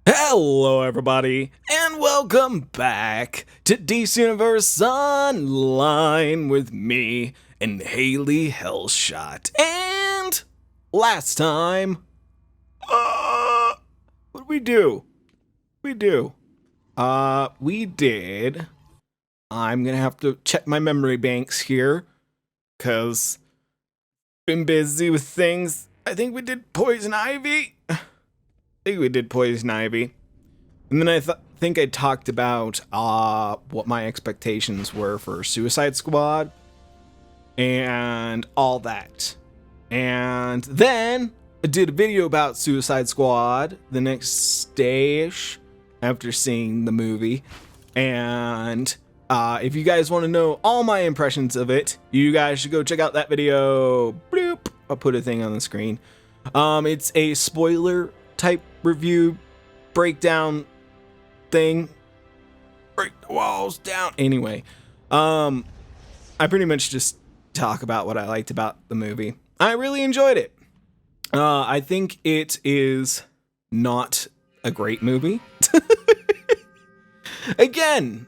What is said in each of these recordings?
Hello everybody, and welcome back to DC Universe Online with me and Hailey Hellshot. And last time, what did we do? We did. I'm gonna have to check my memory banks here, cause been busy with things. I think we did Poison Ivy. And then I think I talked about what my expectations were for Suicide Squad and all that. And then I did a video about Suicide Squad the next day-ish after seeing the movie. And if you guys want to know all my impressions of it, you guys should go check out that video. Bloop. I'll put a thing on the screen. It's a spoiler type review breakdown thing. Break the walls down. Anyway, I pretty much just talk about what I liked about the movie. I really enjoyed it. I think it is not a great movie. Again,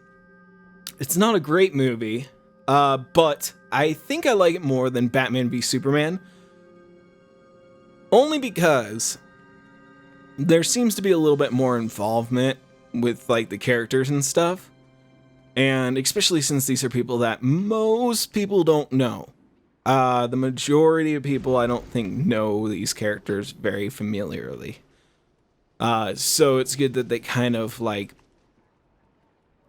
it's not a great movie, but I think I like it more than Batman v Superman. Only because there seems to be a little bit more involvement with like the characters and stuff. And especially since these are people that most people don't know. The majority of people I don't think know these characters very familiarly. So it's good that they kind of like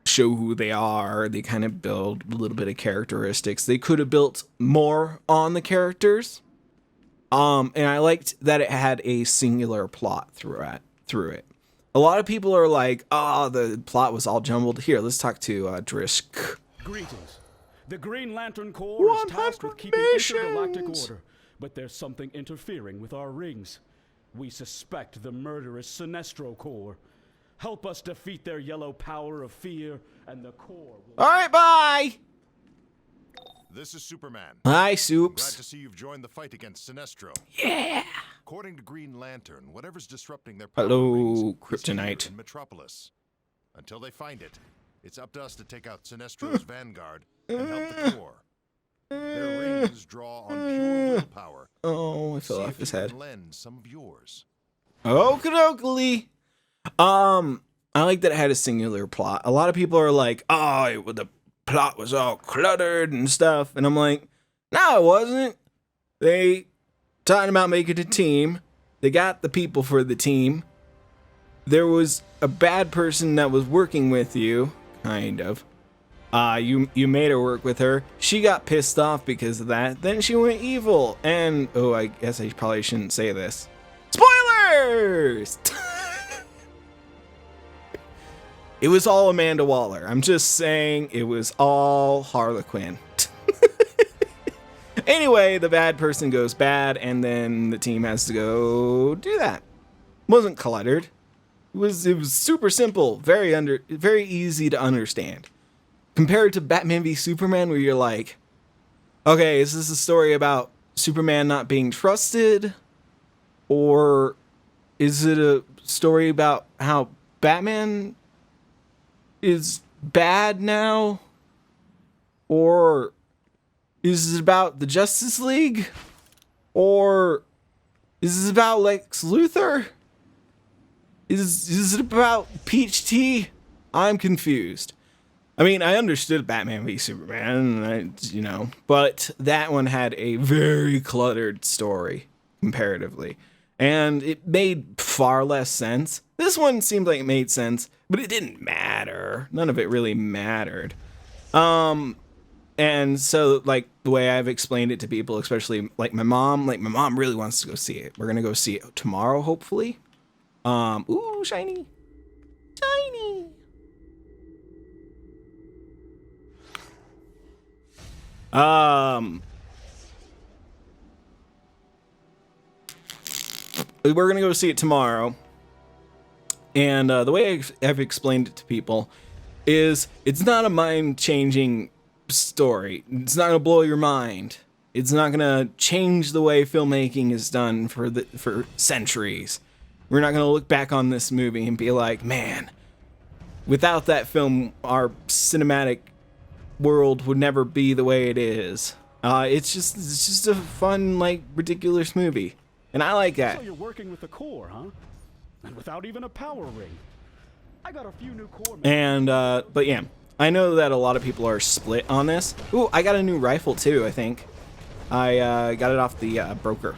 show who they are. They kind of build a little bit of characteristics. They could have built more on the characters. And I liked that it had a singular plot through it. A lot of people are like, oh, the plot was all jumbled. Here, let's talk to Drisk. Greetings. The Green Lantern Corps is tasked with keeping intergalactic order, but there's something interfering with our rings. We suspect the murderous Sinestro Corps. Help us defeat their yellow power of fear, and the Corps will... All right, bye! This is Superman. Hi, Glad Soups. to see you've joined the fight against Sinestro. Yeah! According to Green Lantern, whatever's disrupting their power Hello, rings is Kryptonite. here in Metropolis. Until they find it, it's up to us to take out Sinestro's vanguard and help the Corps. Their rings draw on pure willpower. Oh, I See fell if off his you head. can lend some of yours. Okie I like that it had a singular plot. A lot of people are like, oh, the plot was all cluttered and stuff. And I'm like, no, it wasn't. They talking about making a team. They got the people for the team. There was a bad person that was working with you, kind of. You made her work with her. She got pissed off because of that. Then she went evil. And, oh, I guess I probably shouldn't say this. Spoilers! It was all Amanda Waller. I'm just saying it was all Harlequin. Anyway, the bad person goes bad, and then the team has to go do that. Wasn't cluttered. It was super simple, very easy to understand. Compared to Batman v Superman, where you're like, okay, is this a story about Superman not being trusted? Or is it a story about how Batman is bad now? Or is it about the Justice League? Or is it about Lex Luthor? Is it about Peach Tea? I'm confused. I mean, I understood Batman v Superman, but that one had a very cluttered story comparatively. And it made far less sense. This one seemed like it made sense, but it didn't matter. None of it really mattered. And so, like, the way I've explained it to people, especially, like, my mom really wants to go see it. We're gonna go see it tomorrow, hopefully. Ooh, shiny. Shiny. We're gonna go see it tomorrow. And the way I've explained it to people is it's not a mind-changing story. It's not gonna blow your mind. It's not gonna change the way filmmaking is done for centuries. We're not going to look back on this movie and be like, man, without that film, our cinematic world would never be the way it is. It's just a fun, like, ridiculous movie. And I like that. So you're working with the core, huh? And without even a power ring. I got a few new core. And, but yeah, I know that a lot of people are split on this. Ooh, I got a new rifle too, I think. I got it off the broker.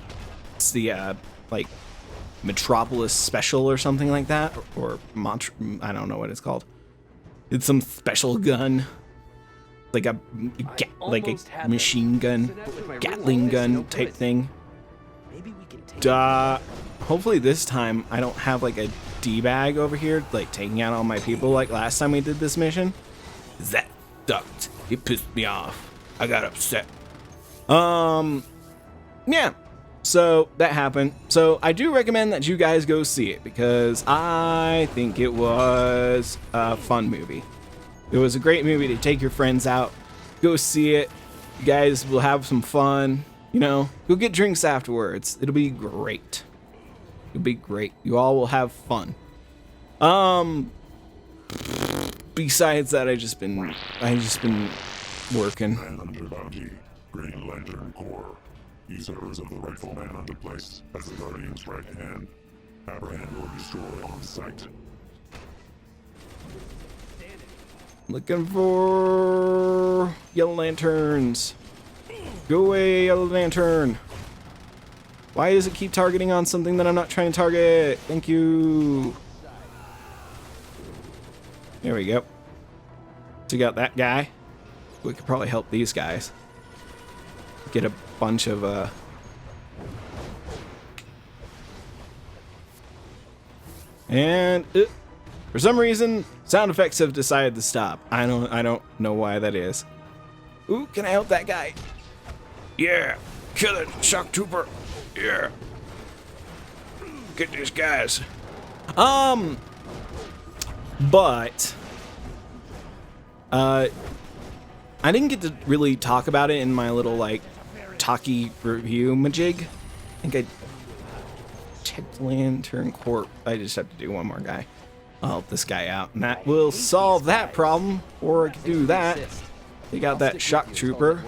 It's the, like, Metropolis Special or something like that. Or I don't know what it's called. It's some special gun. Like a machine gun, Gatling gun type thing. Hopefully this time I don't have like a D-bag over here, like taking out all my people like last time we did this mission. That sucked. It pissed me off. I got upset. Yeah. So that happened. So I do recommend that you guys go see it because I think it was a fun movie. It was a great movie to take your friends out. Go see it. You guys will have some fun. You know, go get drinks afterwards. It'll be great. It'll be great. You all will have fun. Besides that, I just been working. Man under bounty, Green Lantern Corps. Usurpers of the rightful man under place as the Guardian's right hand. Apprehend or destroy on sight. Looking for Yellow Lanterns. Go away, Yellow Lantern. Why does it keep targeting on something that I'm not trying to target? Thank you. There we go. Took out that guy. We could probably help these guys. Get a bunch of and for some reason sound effects have decided to stop. I don't know why that is. Ooh, can I help that guy? Yeah, kill it, shock trooper. Yeah, get these guys. But I didn't get to really talk about it in my little like talkie review majig. I think I checked Lantern Corp. I just have to do one more guy. I'll help this guy out, and that will solve that problem. Or I could do that. They got that shock trooper.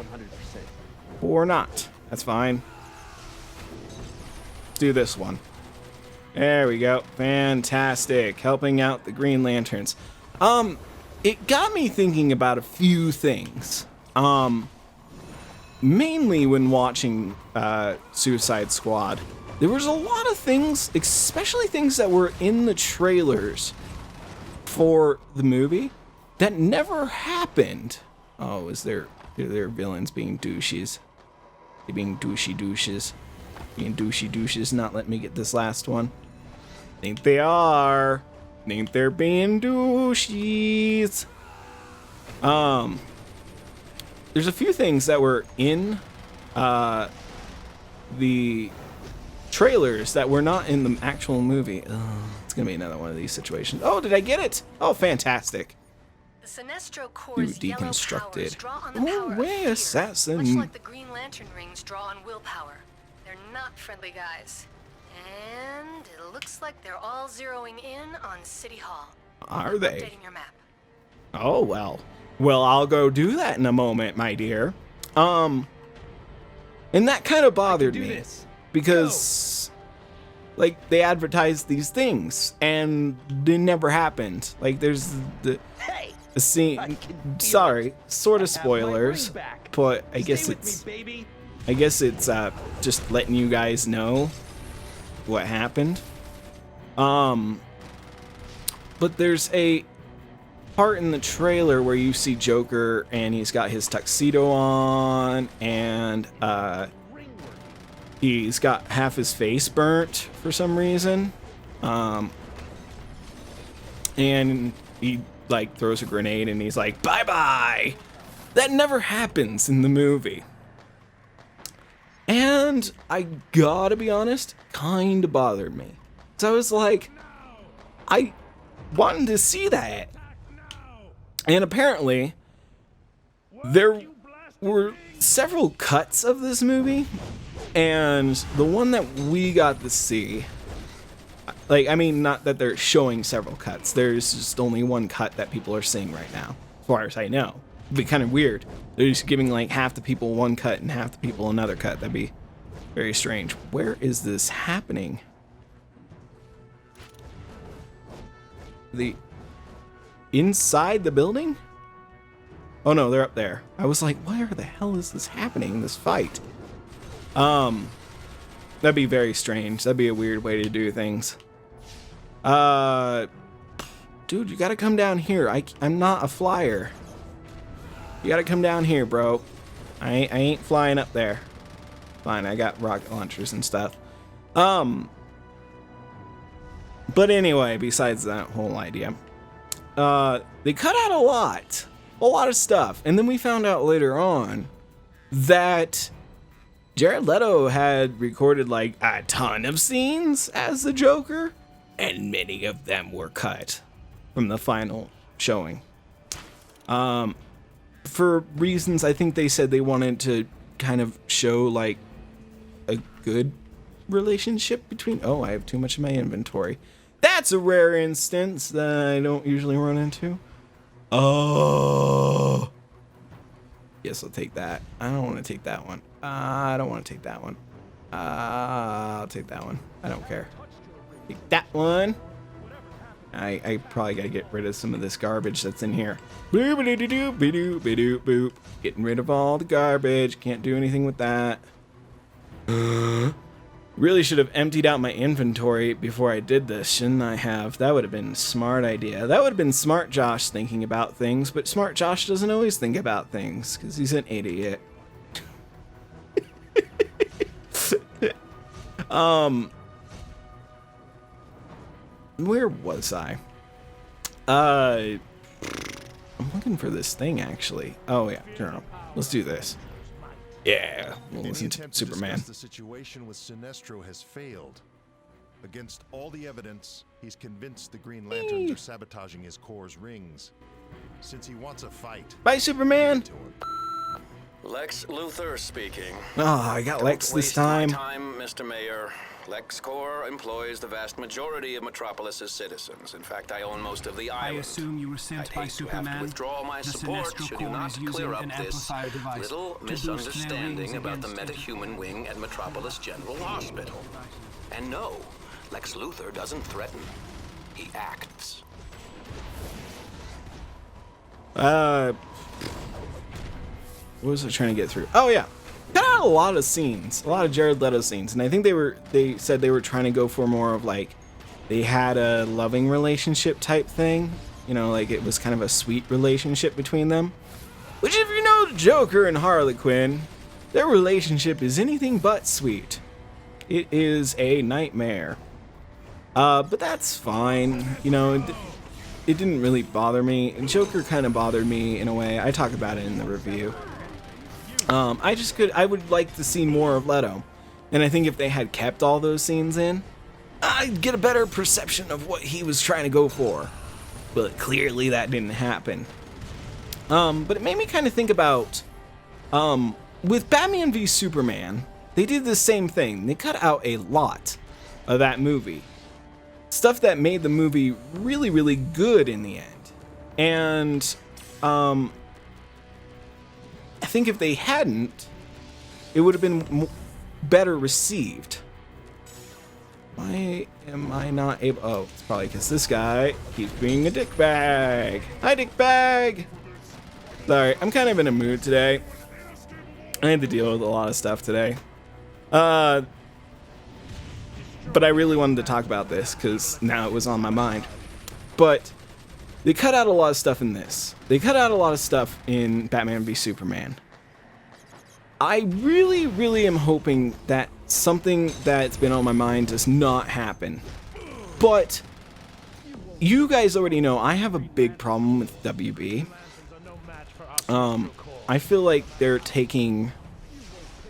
Or not. That's fine. Let's do this one. There we go. Fantastic. Helping out the Green Lanterns. It got me thinking about a few things. Mainly when watching Suicide Squad. There was a lot of things, especially things that were in the trailers for the movie, that never happened. Oh, are there villains being douches? They being douches. Being douches, not let me get this last one. Think they are. Think they're being douches. There's a few things that were in the trailers that were not in the actual movie. It's gonna be another one of these situations. Oh, did I get it? Oh, fantastic. The Sinestro Corps' yellow powers draw on the Oh, power of way fear, assassin. much like the Green Lantern rings draw on willpower. They're not friendly guys. And it looks like they're all zeroing in on City Hall. Are they? Updating your map. Oh, well. Well, I'll go do that in a moment, my dear. And that kind of bothered me. Because, like, they advertised these things, and they never happened. Like, there's the scene. Sorry, sort of spoilers, but I guess it's just letting you guys know what happened. But there's a part in the trailer where you see Joker and he's got his tuxedo on and he's got half his face burnt for some reason. And he like throws a grenade and he's like, bye-bye. That never happens in the movie. And I gotta be honest, kinda bothered me. So I was like, I wanted to see that. And apparently, there were several cuts of this movie, and the one that we got to see, Like, I mean, not that they're showing several cuts. There's just only one cut that people are seeing right now, as far as I know. It'd be kind of weird. They're just giving like half the people one cut and half the people another cut. That'd be very strange. Where is this happening? The inside the building? Oh no, they're up there. I was like, where the hell is this happening? This fight? That'd be very strange. That'd be a weird way to do things. Dude, you gotta come down here. I'm not a flyer. You gotta come down here, bro. I ain't flying up there. Fine, I got rocket launchers and stuff. But anyway, besides that whole idea, they cut out a lot of stuff, and then we found out later on that Jared Leto had recorded like a ton of scenes as the Joker, and many of them were cut from the final showing. For reasons, I think they said they wanted to kind of show like a good relationship between... Oh, I have too much in my inventory. That's a rare instance that I don't usually run into. Oh. Yes, I'll take that. I don't want to take that one. I don't want to take that one. I'll take that one. I don't care. Take that one. I probably gotta get rid of some of this garbage that's in here. Boop. Getting rid of all the garbage. Can't do anything with that. Really should have emptied out my inventory before I did this, shouldn't I have? That would have been a smart idea. That would have been smart Josh thinking about things, but smart Josh doesn't always think about things, because he's an idiot. Where was I? I'm looking for this thing, actually. Oh, yeah, journal. Let's do this. Yeah, we'll listen to Superman. The situation with Sinestro has failed. Against all the evidence, he's convinced the Green Lanterns are sabotaging his Corps' rings. Since he wants a fight. Bye, Superman. Lex Luthor speaking. Oh, I got Lex this time. Mr. Mayor. LexCorp employs the vast majority of Metropolis's citizens. In fact, I own most of the island. I assume you were sent by Superman. To withdraw my support should you not clear up this little misunderstanding about the metahuman wing at Metropolis General Hospital. And no, Lex Luthor doesn't threaten. He acts. What was I trying to get through? Oh, yeah. Got out a lot of scenes, a lot of Jared Leto scenes, and I think they said they were trying to go for more of like they had a loving relationship type thing, you know, like it was kind of a sweet relationship between them. Which, if you know the Joker and Harley Quinn, their relationship is anything but sweet. It is a nightmare. But that's fine, you know. It didn't really bother me. Joker kind of bothered me in a way. I talk about it in the review. I would like to see more of Leto. And I think if they had kept all those scenes in, I'd get a better perception of what he was trying to go for. But clearly that didn't happen. But it made me kind of think about, with Batman v Superman, they did the same thing. They cut out a lot of that movie. Stuff that made the movie really, really good in the end. And, I think if they hadn't, it would have been better received. Why am I not able... Oh, it's probably because this guy keeps being a dickbag. Hi, dickbag! Sorry, I'm kind of in a mood today. I had to deal with a lot of stuff today. But I really wanted to talk about this because now it was on my mind. But they cut out a lot of stuff in this. They cut out a lot of stuff in Batman v Superman. I really, really am hoping that something that's been on my mind does not happen. But you guys already know I have a big problem with WB. I feel like they're taking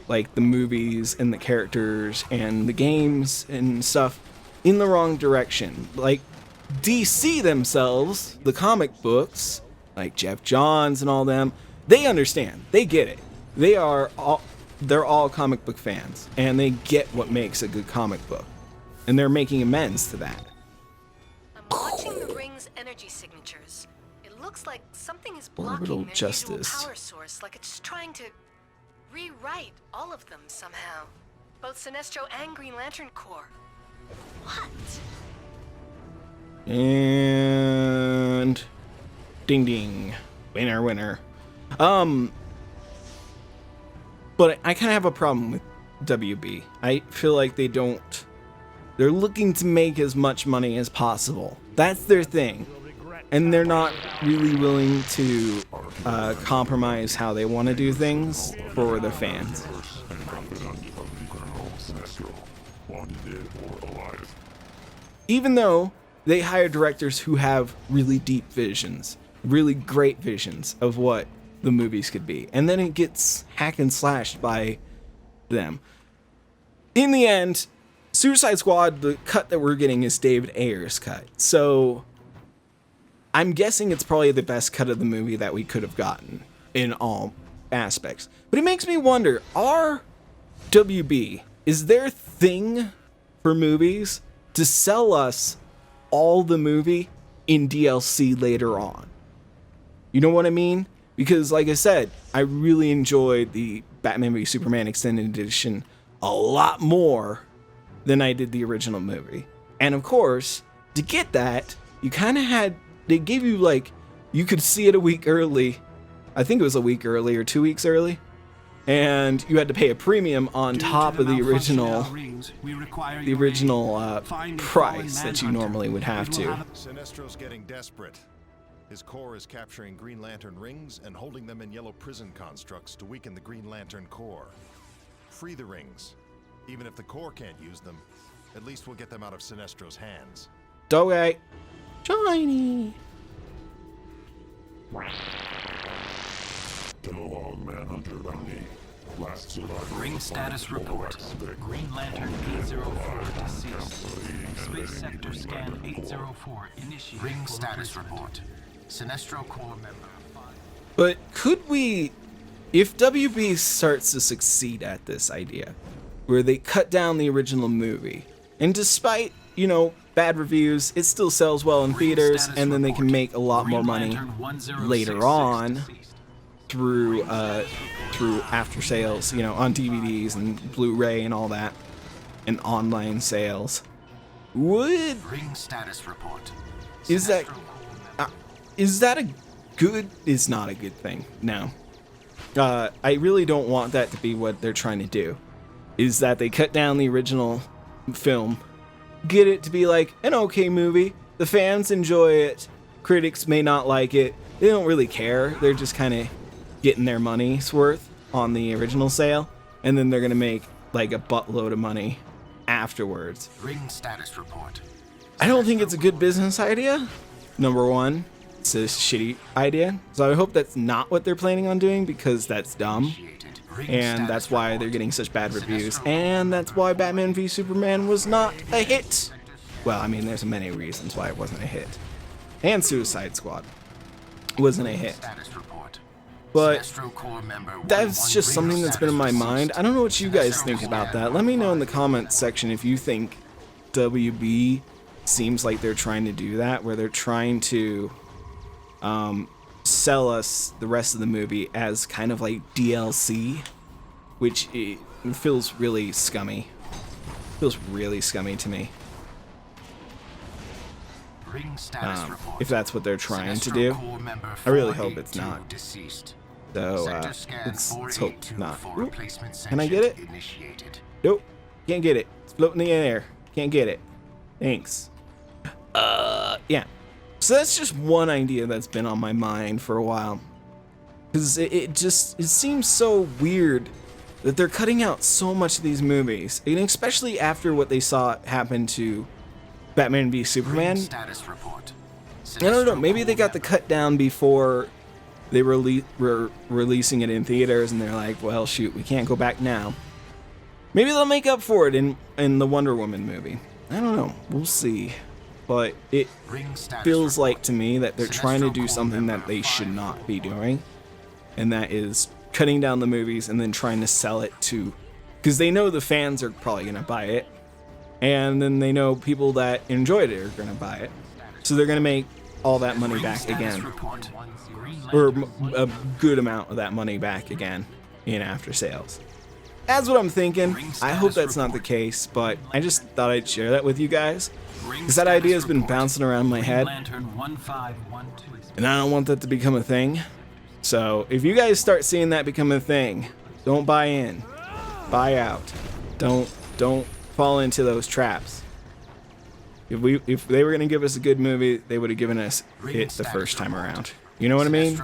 like the movies and the characters and the games and stuff in the wrong direction. Like DC themselves, the comic books, like Jeff Johns and all them, they understand. They get it. They're all comic book fans, and they get what makes a good comic book. and they're making amends to that. I'm watching the ring's energy signatures. It looks like something is blocking Orbital their usual justice. power source, like it's trying to rewrite all of them somehow. Both Sinestro and Green Lantern Corps. What? And ding ding, winner winner. But I kind of have a problem with WB. I feel like they're looking to make as much money as possible. That's their thing. And they're not really willing to compromise how they want to do things for their fans. And confidant of the Colonel Sinestro, wanted dead or alive. Even though they hire directors who have really deep visions, really great visions of what the movies could be, and then it gets hack and slashed by them. In the end, Suicide Squad, the cut that we're getting is David Ayer's cut. So I'm guessing it's probably the best cut of the movie that we could have gotten in all aspects. But it makes me wonder, is their thing for movies to sell us all the movie in DLC later on? You know what I mean? Because like I said, I really enjoyed the Batman v Superman Extended Edition a lot more than I did the original movie. And of course, to get that, you kind of they gave you you could see it a week early. I think it was a week early or 2 weeks early. And you had to pay a premium on top of the original price that you normally would have to. Sinestro's getting desperate. His Corps is capturing Green Lantern rings and holding them in yellow prison constructs to weaken the Green Lantern Corps. Free the rings. Even if the Corps can't use them, at least we'll get them out of Sinestro's hands. Okay. Shiny. Kilowog Manhunter bounty. Last survivor. Ring status report. Green Lantern 804 deceased. Space Sector Scan 804 initiated. Ring status report. Sinestro Corps member. But could we, if WB starts to succeed at this idea, where they cut down the original movie, and despite, bad reviews, it still sells well in theaters, and then they can make a lot more money later on through after sales, on DVDs and Blu-ray and all that, and online sales. Ring status report. Is that a good? It's not a good thing. No. I really don't want that to be what they're trying to do. Is that they cut down the original film, get it to be like an okay movie. The fans enjoy it. Critics may not like it. They don't really care. They're just kind of getting their money's worth on the original sale, and then they're gonna make a buttload of money afterwards. Ring status report. I don't think it's a good business idea. Number one, it's a shitty idea. So I hope that's not what they're planning on doing, because that's dumb. And that's why they're getting such bad reviews. And that's why Batman v Superman was not a hit. Well, I mean, there's many reasons why it wasn't a hit. And Suicide Squad wasn't a hit. But that's just something that's been in my mind. I don't know what you guys think about that. Let me know in the comments section if you think WB seems like they're trying to do that, where they're trying to sell us the rest of the movie as kind of like DLC, which it feels really scummy. Feels really scummy to me. If that's what they're trying to do. I really hope it's not. So, let's hope not. Ooh, can I get it? Nope. Can't get it. It's floating in the air. Can't get it. Thanks. Yeah. So that's just one idea that's been on my mind for a while. Because it seems so weird that they're cutting out so much of these movies. And especially after what they saw happen to Batman v Superman. I don't know, maybe they got the cut down before they were releasing it in theaters, and they're like, well, shoot, we can't go back now. Maybe they'll make up for it in the Wonder Woman movie. I don't know. We'll see. But it feels like to me that they're trying to do something that they should not be doing. And that is cutting down the movies and then trying to sell it to... Because they know the fans are probably going to buy it. And then they know people that enjoyed it are going to buy it. So they're going to make all that money back again. Or a good amount of that money back again in after sales. That's what I'm thinking. I hope that's not the case, but I just thought I'd share that with you guys. Because that idea has been bouncing around my head. And I don't want that to become a thing. So if you guys start seeing that become a thing, don't buy in. Buy out. Don't fall into those traps. If they were going to give us a good movie, they would have given us it the first time around. You know what I mean?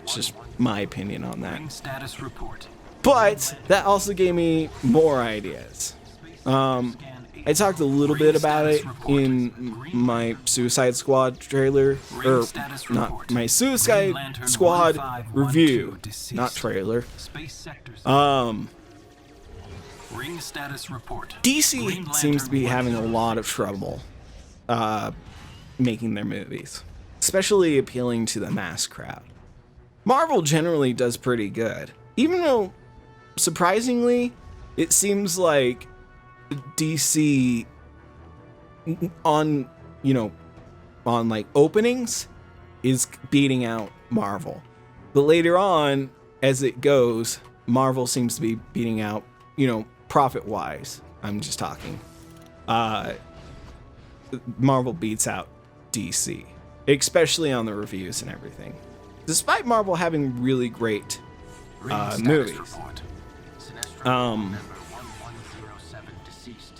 It's just my opinion on that. But that also gave me more ideas. I talked a little bit about it in my Suicide Squad trailer, or not my Suicide Squad review, not trailer. DC seems to be having a lot of trouble making their movies, especially appealing to the mass crowd. Marvel generally does pretty good, even though surprisingly it seems like DC on like openings is beating out Marvel, but later on as it goes, Marvel seems to be beating out, profit wise, I'm just talking, Marvel beats out DC, especially on the reviews and everything, despite Marvel having really great movies.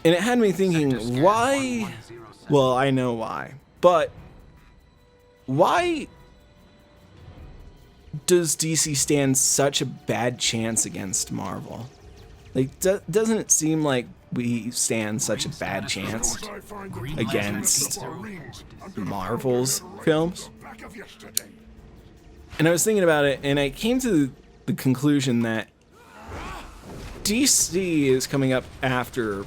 And it had me thinking, why? Well, I know why, but why does DC stand such a bad chance against Marvel? Like, doesn't it seem like we stand such a bad chance against Marvel's films? And I was thinking about it, and I came to the conclusion that DC is coming up after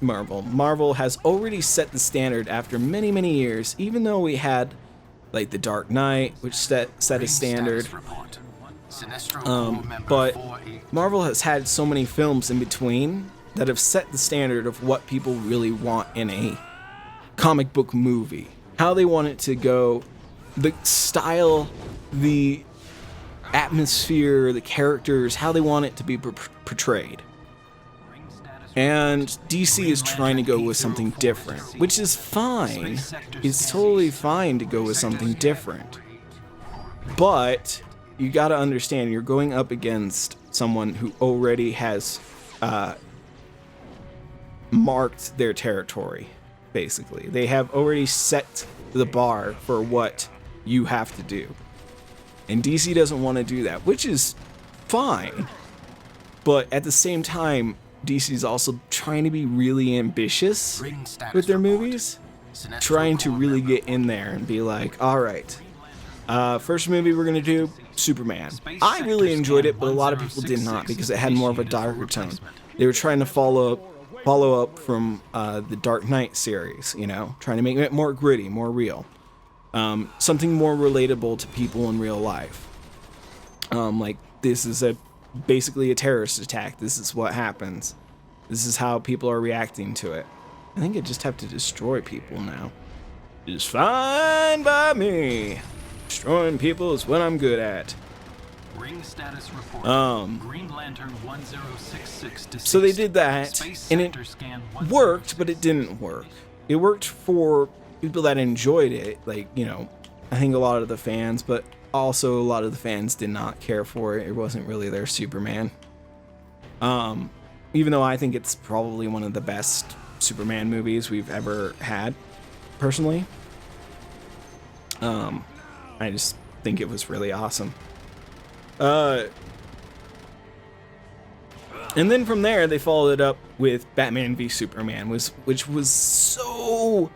Marvel. Marvel has already set the standard after many, many years, even though we had like The Dark Knight, which set a standard. But Marvel has had so many films in between that have set the standard of what people really want in a comic book movie. How they want it to go, the style, the atmosphere, the characters, how they want it to be portrayed. And DC is trying to go with something different, which is fine. It's totally fine to go with something different. But you gotta understand, you're going up against someone who already has marked their territory, basically. They have already set the bar for what you have to do. And DC doesn't want to do that, which is fine. But at the same time, DC's also trying to be really ambitious with their movies, trying to really get in there and be like, all right, first movie we're gonna do, Superman. I really enjoyed it, but a lot of people did not because it had more of a darker tone. They were trying to follow up from the Dark Knight series, trying to make it more gritty, more real, something more relatable to people in real life. Like, this is basically a terrorist attack. This is what happens. This is how people are reacting to it. I think I just have to destroy people now. It's fine by me. Destroying people is what I'm good at. Ring status report. Green Lantern 1066 deceased. So they did that, and it worked, but it didn't work. It worked for people that enjoyed it, like, I think a lot of the fans, but also a lot of the fans did not care for it. It wasn't really their Superman. Even though I think it's probably one of the best Superman movies we've ever had, personally. I just think it was really awesome. And then from there, they followed it up with Batman v Superman, which was so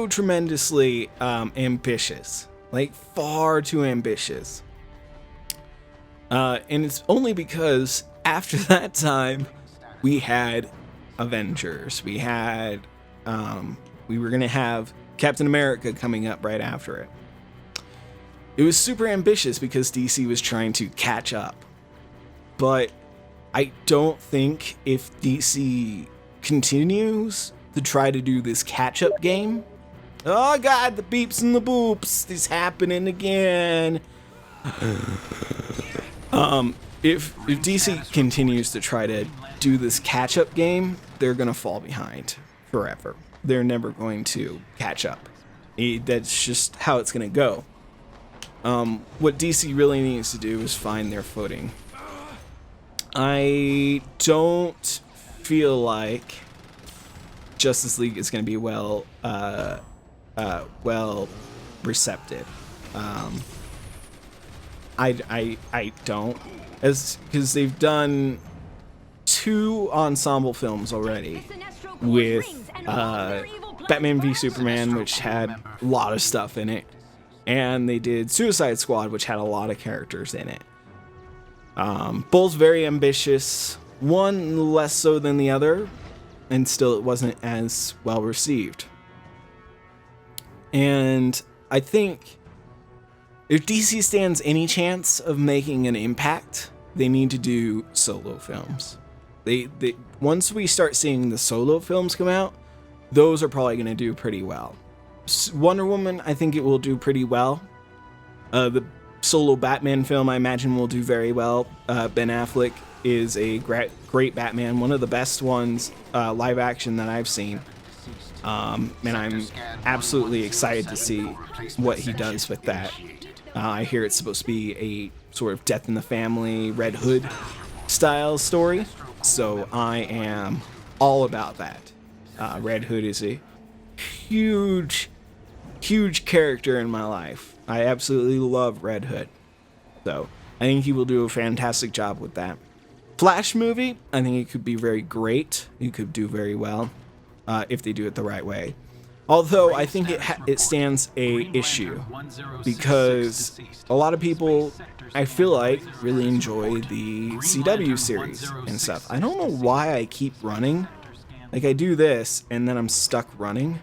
tremendously ambitious. Like, far too ambitious. And it's only because after that time, we had Avengers. We had, we were going to have Captain America coming up right after it. It was super ambitious because DC was trying to catch up. But I don't think if DC continues to try to do this catch-up game. Oh god, the beeps and the boops is happening again. If DC continues to try to do this catch-up game, they're gonna fall behind forever. They're never going to catch up. That's just how it's gonna go. What DC really needs to do is find their footing. I don't feel like Justice League is going to be well receptive. I don't, because they've done 2 ensemble films already with Batman v Superman, which had a lot of stuff in it, and they did Suicide Squad, which had a lot of characters in it. Both very ambitious, one less so than the other, and still it wasn't as well received. And I think if DC stands any chance of making an impact, they need to do solo films. They once we start seeing the solo films come out, those are probably going to do pretty well. Wonder Woman, I think it will do pretty well. The solo Batman film, I imagine, will do very well. Ben Affleck is a great Batman, one of the best ones live action that I've seen. And I'm absolutely excited to see what he does with that. I hear it's supposed to be a sort of Death in the Family, Red Hood style story, so I am all about that. Red Hood is a huge character in my life. I absolutely love Red Hood, so I think he will do a fantastic job with that. Flash movie, I think it could be very great. It could do very well if they do it the right way. Although I think it stands a issue because a lot of people, I feel like, really enjoy the CW series and stuff. I don't know why I keep running. Like, I do this and then I'm stuck running.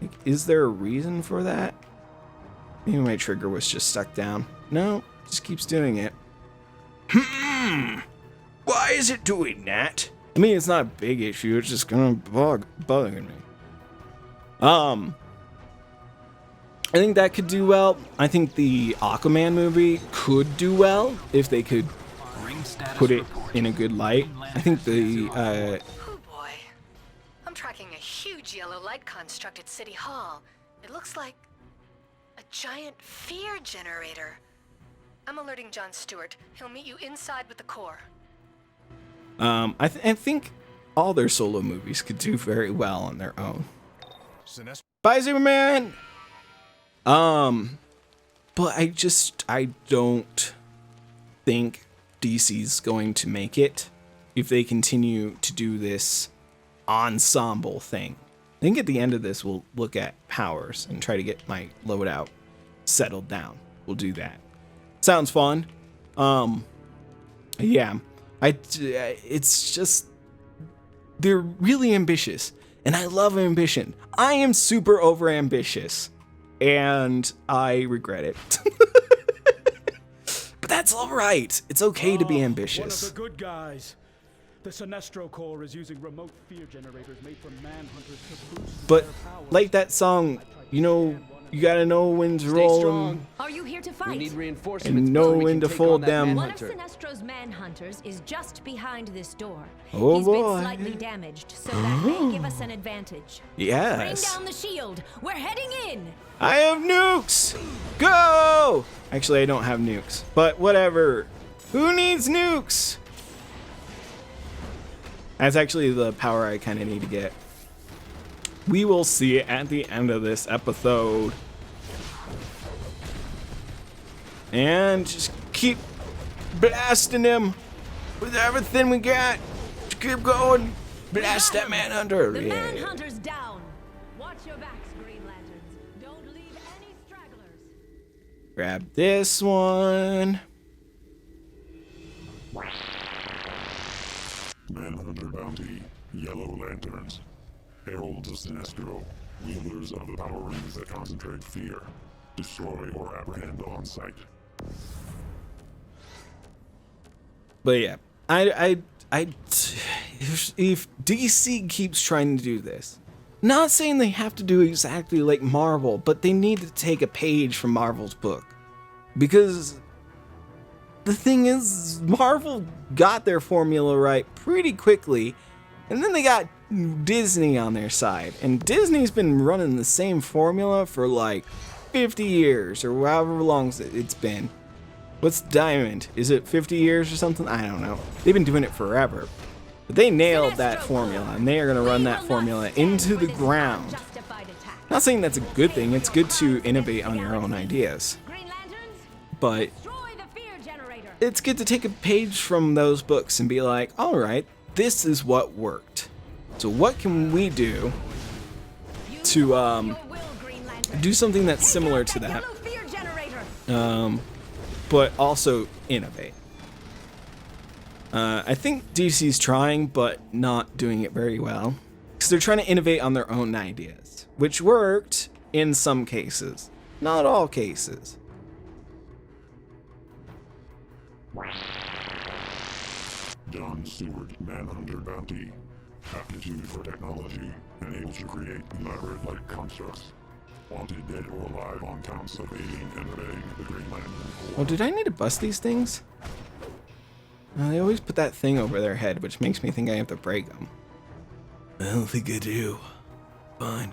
Like, is there a reason for that? Maybe my trigger was just stuck down. No, it just keeps doing it. Why is it doing that? I mean, it's not a big issue. It's just kind of bugging me. I think that could do well. I think the Aquaman movie could do well if they could put it in a good light. I think the Oh boy. I'm tracking a huge yellow light construct at City Hall. It looks like a giant fear generator. I'm alerting John Stewart. He'll meet you inside with the core. I think all their solo movies could do very well on their own. Bye, Superman! But I don't think DC's going to make it if they continue to do this ensemble thing. I think at the end of this, we'll look at powers and try to get my loadout settled down. We'll do that. Sounds fun. Yeah. It's just, they're really ambitious, and I love ambition. I am super over ambitious, and I regret it. But that's all right. It's okay to be ambitious. One of the good guys. The Sinestro Corps is using remote fear generators made from manhunters to boost But their power. like that song, you know, you gotta know when to roll them Are you here to fight? We need reinforcements. and know before we when can to take fold on that them. One of manhunter. Sinestro's manhunters is just behind this door. Oh, He's boy. been slightly damaged, so that may give us an advantage. Bring Yes. down the shield. We're heading in. I have nukes! Go! Actually, I don't have nukes, but whatever. Who needs nukes? That's actually the power I kind of need to get. We will see it at the end of this episode. And just keep blasting him with everything we got. Just keep going. Blast that manhunter. The Yeah. manhunter's down. Watch your backs, Green Lanterns. Don't leave any stragglers. Grab this one. Manhunter Bounty, Yellow Lanterns, Heralds of Sinestro, wielders of the power rings that concentrate fear, destroy or apprehend on sight. But yeah, if DC keeps trying to do this, not saying they have to do exactly like Marvel, but they need to take a page from Marvel's book. Because the thing is, Marvel got their formula right pretty quickly, and then they got Disney on their side. And Disney's been running the same formula for like 50 years, or however long it's been. What's Diamond? Is it 50 years or something? I don't know. They've been doing it forever. But they nailed that formula, and they are going to run that formula into the ground. Not saying that's a good thing, it's good to innovate on your own ideas. But it's good to take a page from those books and be like, alright, this is what worked. So what can we do to do something that's similar to that, but also innovate? I think DC's trying, but not doing it very well. Because they're trying to innovate on their own ideas, which worked in some cases. Not all cases. John Stewart, Manhunter Bounty. Aptitude for technology and able to create elaborate light constructs. Wanted dead or alive on counts of aiding and abetting the Green Lantern Corps. Oh, did I need to bust these things? They always put that thing over their head, which makes me think I have to break them. I don't think I do. Fine.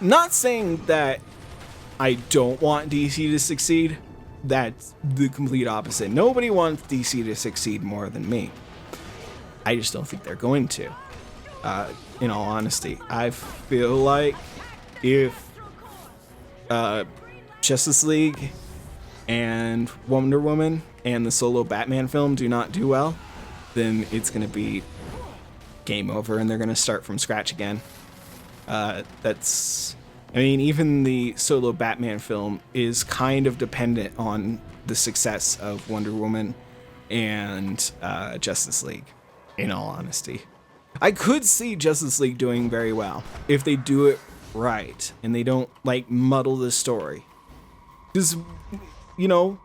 Not saying that I don't want DC to succeed. That's the complete opposite. Nobody wants DC to succeed more than me. I just don't think they're going to. In all honesty, I feel like if Justice League and Wonder Woman and the solo Batman film do not do well, then it's going to be game over and they're going to start from scratch again. I mean, even the solo Batman film is kind of dependent on the success of Wonder Woman and Justice League, in all honesty. I could see Justice League doing very well if they do it right and they don't, like, muddle the story. Because, you know,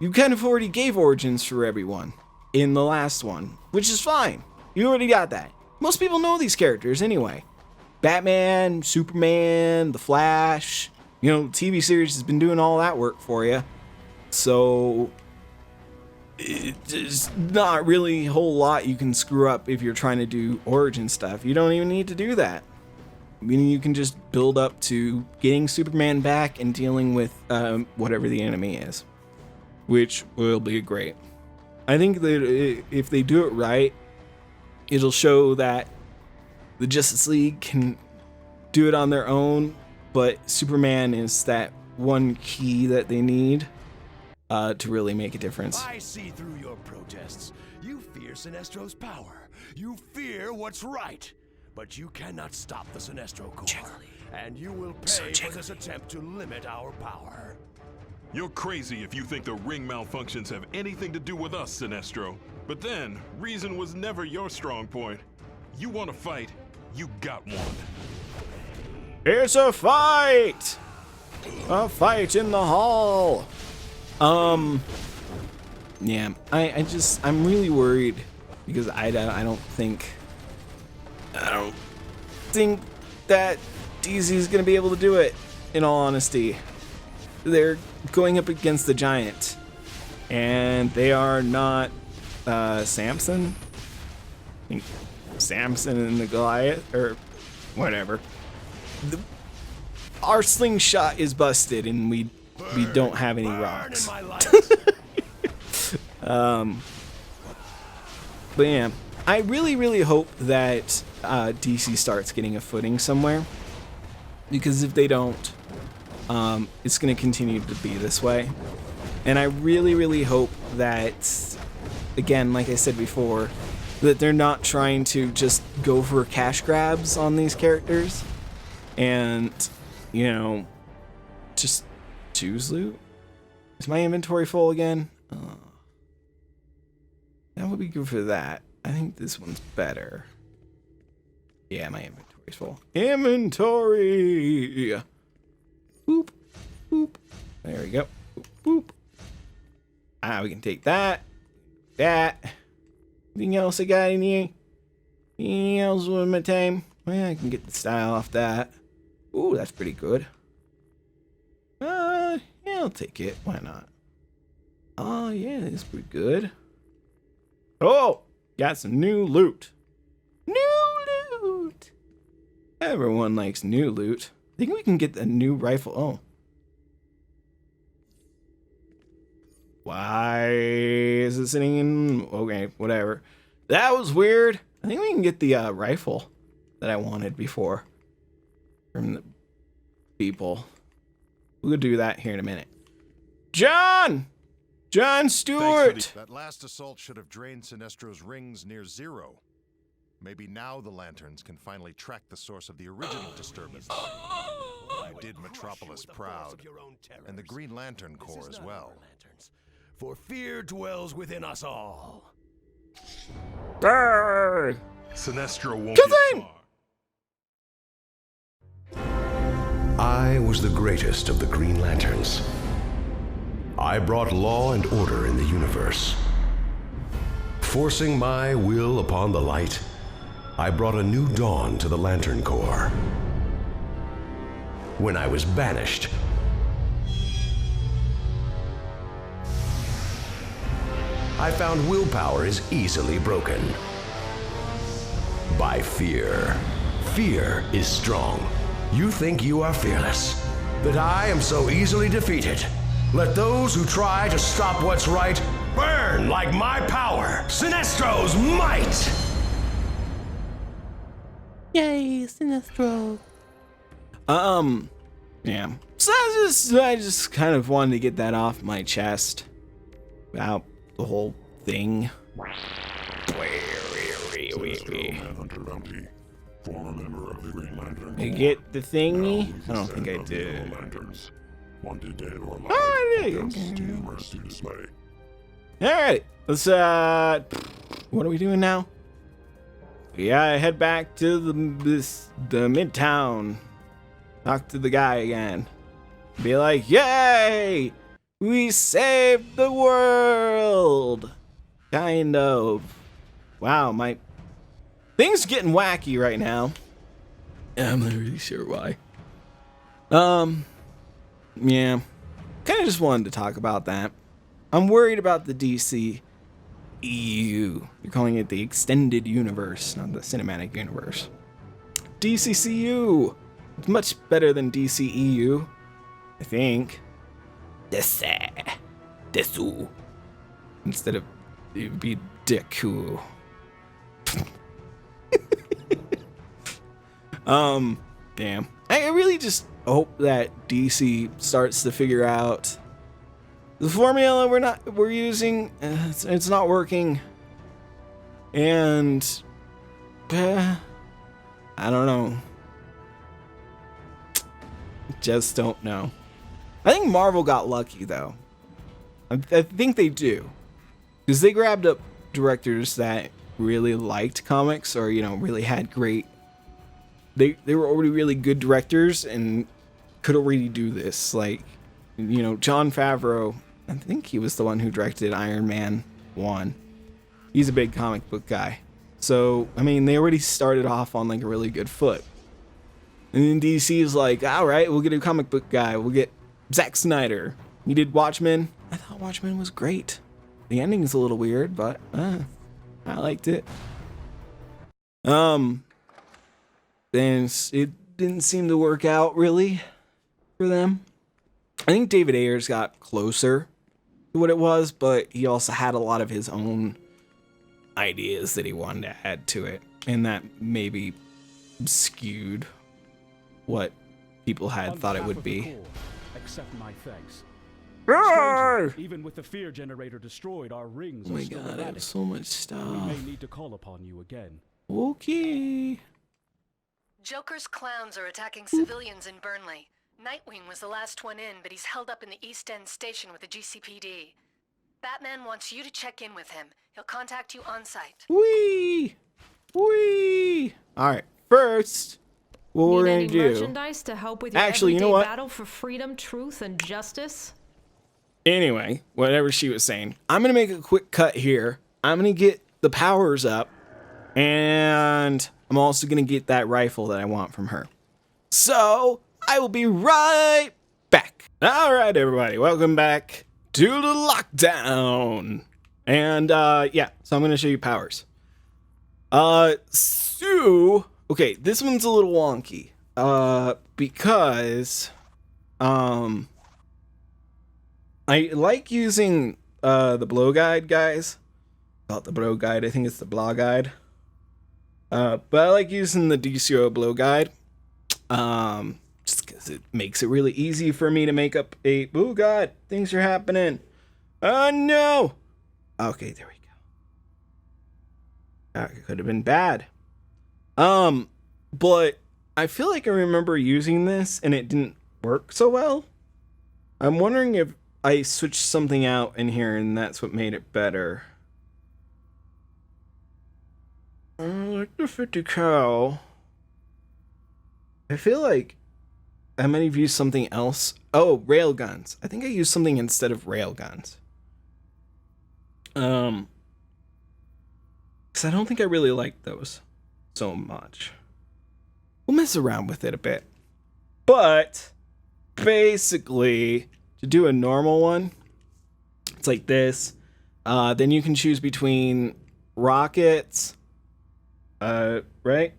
you kind of already gave origins for everyone in the last one, which is fine. You already got that. Most people know these characters anyway. Batman, Superman, The Flash, you know, TV series has been doing all that work for you. So there's not really a whole lot you can screw up if you're trying to do origin stuff. You don't even need to do that. I mean, you can just build up to getting Superman back and dealing with whatever the enemy is, which will be great. I think that if they do it right, it'll show that the Justice League can do it on their own, but Superman is that one key that they need to really make a difference. I see through your protests. You fear Sinestro's power. You fear what's right. But you cannot stop the Sinestro Corps. And you will pay for this attempt to limit our power. You're crazy if you think the ring malfunctions have anything to do with us, Sinestro. But then, reason was never your strong point. You want to fight, you got one. It's a fight! A fight in the hall! Yeah, I'm really worried because I don't think that DC is going to be able to do it, in all honesty. They're going up against the Giant, and they are not Samson? I think Samson and the Goliath, or whatever. Our slingshot is busted, and we don't have any rocks. But yeah, I really hope that DC starts getting a footing somewhere, because if they don't, it's going to continue to be this way. And I really hope that, again, like I said before, that they're not trying to just go for cash grabs on these characters and, you know, just choose loot. Is my inventory full again? That would be good for that. I think this one's better. Yeah, my inventory's full. Inventory! Boop, boop. There we go. Boop, boop. We can take that. That. Anything else I got in here? Anything else with my time? Well, I can get the style off that. Ooh, that's pretty good. Yeah, I'll take it. Why not? Oh, yeah, that's pretty good. Oh, got some new loot. New loot. Everyone likes new loot. I think we can get a new rifle. Oh. Why is it sitting in... Okay, whatever. That was weird. I think we can get the rifle that I wanted before from the people. We'll do that here in a minute. John Stewart! That last assault should have drained Sinestro's rings near zero. Maybe now the lanterns can finally track the source of the original disturbance. You did Metropolis proud, and the Green Lantern Corps as well. For fear dwells within us all. Sinestro won't get far. I was the greatest of the Green Lanterns. I brought law and order in the universe. Forcing my will upon the light, I brought a new dawn to the Lantern Corps. When I was banished, I found willpower is easily broken by fear. Fear is strong. You think you are fearless, but I am so easily defeated. Let those who try to stop what's right burn like my power, Sinestro's might! Yay, Sinestro. Yeah. So I just kind of wanted to get that off my chest about the whole thing. Manhunter Bounty, former member of the Green Lantern. I get the thingy? I don't think I did. Lanterns, wanted dead or alive. Oh, yeah. Numerous to display. Alright, let's what are we doing now? Yeah, I head back to the Midtown. Talk to the guy again. Be like, yay! We saved the world! Kind of. Wow, my things are getting wacky right now. I'm not really sure why. Yeah. Kind of just wanted to talk about that. I'm worried about the DCEU. You're calling it the extended universe, not the cinematic universe. DCCU. It's much better than DCEU, I think. Desu. Instead of it would be Deku. Damn. I really just hope that DC starts to figure out the formula we're using. It's not working, and I don't know. Just don't know. I think Marvel got lucky though. I think they do, because they grabbed up directors that really liked comics, or really had great. They were already really good directors and could already do this. Like, Jon Favreau. I think he was the one who directed Iron Man 1. He's a big comic book guy. So, I mean, they already started off on like a really good foot. And then DC is like, all right, we'll get a comic book guy. We'll get Zack Snyder. He did Watchmen. I thought Watchmen was great. The ending is a little weird, but I liked it. Then it didn't seem to work out really for them. I think David Ayers got closer to what it was, but he also had a lot of his own ideas that he wanted to add to it, and that maybe skewed what people had thought it would be. Accept my thanks. Roar! Stranger, even with the fear generator destroyed, our rings Oh my are still god, I erratic. have so much We stuff. may need to call upon you again. Okay. Joker's clowns are attacking civilians in Burnley. Nightwing was the last one in, but he's held up in the East End station with the GCPD. Batman wants you to check in with him. He'll contact you on site. Wee! Alright, first, what we're Need gonna any do. merchandise to help with your Actually, you know everyday what? battle for freedom, truth, and justice? Anyway, whatever she was saying, I'm gonna make a quick cut here. I'm gonna get the powers up, and I'm also going to get that rifle that I want from her. So I will be right back. All right, everybody, welcome back to the lockdown. And yeah, so I'm going to show you powers. So, okay, this one's a little wonky. Because I like using the blow guide, guys. Not the blow guide, I think it's the blah guide. But I like using the DCUO blow guide. Just because it makes it really easy for me to make up a, oh god, things are happening. Oh no! Okay, there we go. That could have been bad. But I feel like I remember using this and it didn't work so well. I'm wondering if I switched something out in here and that's what made it better. Like the 50 cal. I feel like I might have used something else. Oh, railguns. I think I used something instead of railguns. Because I don't think I really like those so much. We'll mess around with it a bit. But basically, to do a normal one, it's like this. Then you can choose between rockets. Right?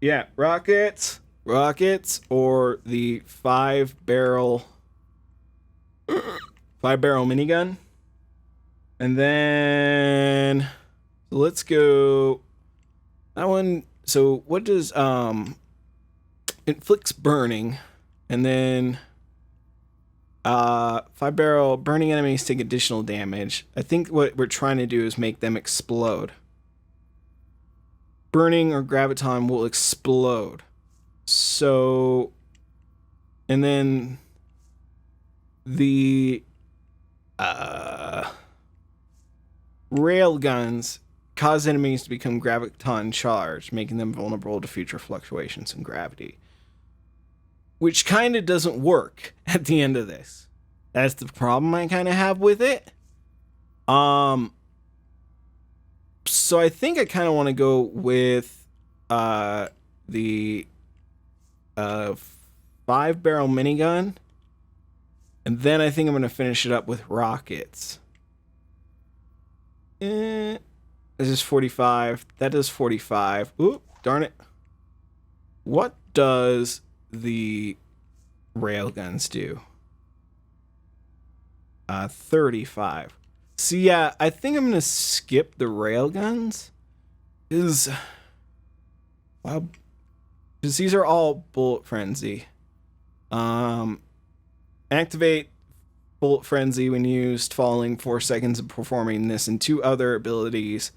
Yeah, rockets, or the 5-barrel minigun. And then let's go that one. So what does inflicts burning, and then 5-barrel burning enemies take additional damage. I think what we're trying to do is make them explode. Burning or graviton will explode. So, and then the railguns cause enemies to become graviton charged, making them vulnerable to future fluctuations in gravity. Which kind of doesn't work at the end of this. That's the problem I kind of have with it. So I think I kind of want to go with the 5-barrel minigun. And then I think I'm going to finish it up with rockets. This is 45. That does 45. Oop, darn it. What does the railguns do? 35. So yeah, I think I'm gonna skip the railguns. Because these are all bullet frenzy. Activate bullet frenzy when used, following 4 seconds of performing this, and 2 other abilities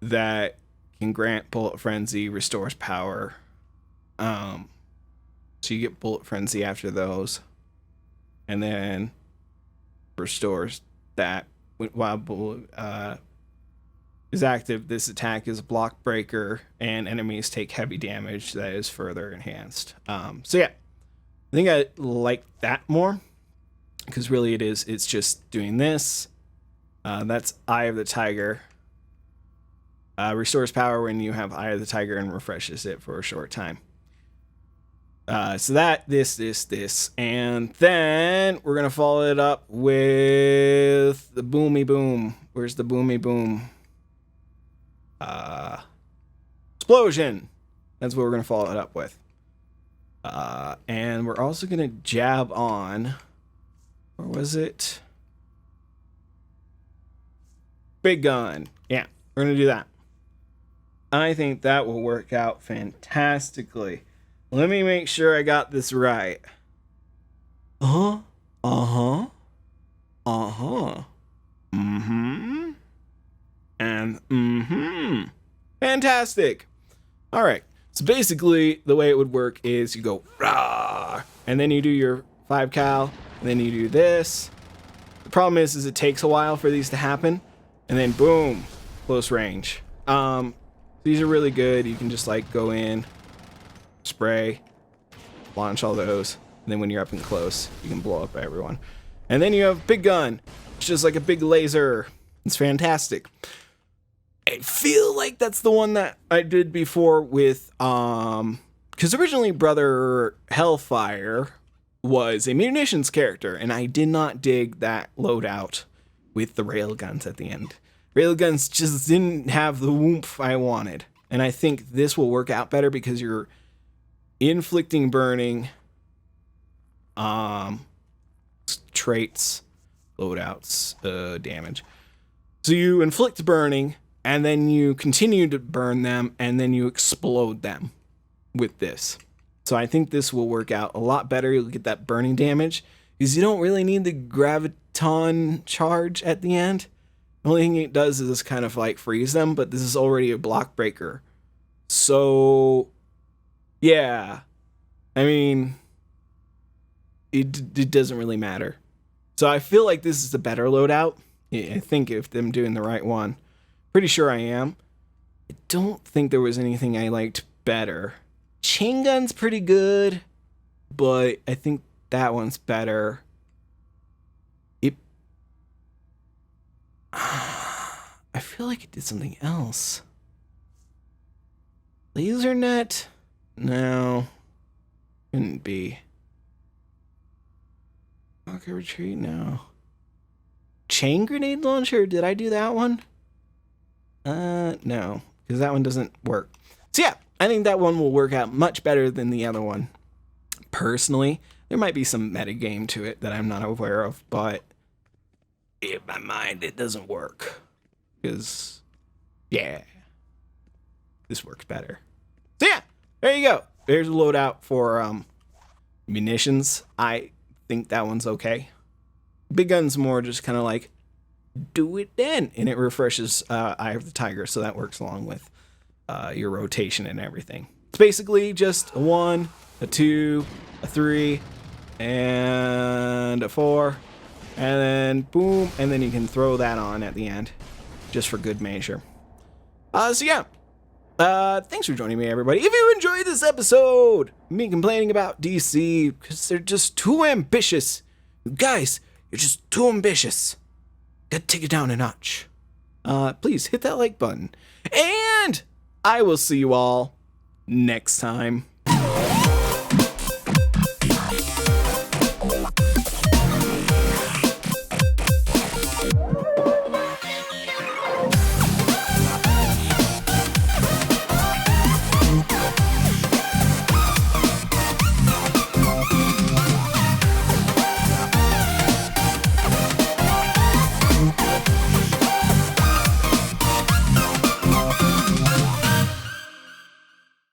that can grant bullet frenzy restores power. So you get bullet frenzy after those, and then restores that while is active. This attack is a block breaker, and enemies take heavy damage that is further enhanced. So yeah, I think I like that more, because really it's just doing this. That's Eye of the Tiger. Restores power when you have Eye of the Tiger and refreshes it for a short time. So that, this, and then we're going to follow it up with the Boomy Boom. Where's the Boomy Boom? Explosion. That's what we're going to follow it up with. And we're also going to jab on, or was it? Big gun. Yeah, we're going to do that. I think that will work out fantastically. Let me make sure I got this right. And fantastic. All right. So basically, the way it would work is you go rah, and then you do your 5 cal, and then you do this. The problem is it takes a while for these to happen, and then boom, close range. These are really good. You can just like go in, spray, launch all those, and then when you're up and close, you can blow up everyone. And then you have big gun, which is like a big laser. It's fantastic. I feel like that's the one that I did before with, because originally Brother Hellfire was a munitions character, and I did not dig that loadout with the railguns at the end. Railguns just didn't have the woomph I wanted, and I think this will work out better because you're inflicting burning, traits, loadouts, damage. So you inflict burning, and then you continue to burn them, and then you explode them with this. So I think this will work out a lot better. You'll get that burning damage, because you don't really need the graviton charge at the end. The only thing it does is kind of like freeze them, but this is already a block breaker. So, yeah. I mean, it doesn't really matter. So I feel like this is the better loadout. I think if I'm doing the right one. Pretty sure I am. I don't think there was anything I liked better. Chain gun's pretty good, but I think that one's better. I feel like it did something else. Laser net? No. Couldn't be. Rocket retreat? No. Chain grenade launcher? Did I do that one? No, because that one doesn't work. So yeah, I think that one will work out much better than the other one. Personally, there might be some metagame to it that I'm not aware of, but in my mind, it doesn't work. Because, yeah, this works better. So yeah, there you go. There's a loadout for munitions. I think that one's okay. Big gun's more just kind of like, do it then, and it refreshes Eye of the Tiger, so that works along with your rotation and everything. It's basically just a 1, a 2, a 3, and a 4, and then boom, and then you can throw that on at the end, just for good measure. So yeah, thanks for joining me, everybody. If you enjoyed this episode, me complaining about DC because they're just too ambitious, you guys, you're just too ambitious. Gotta take it down a notch. Please hit that like button. And I will see you all next time.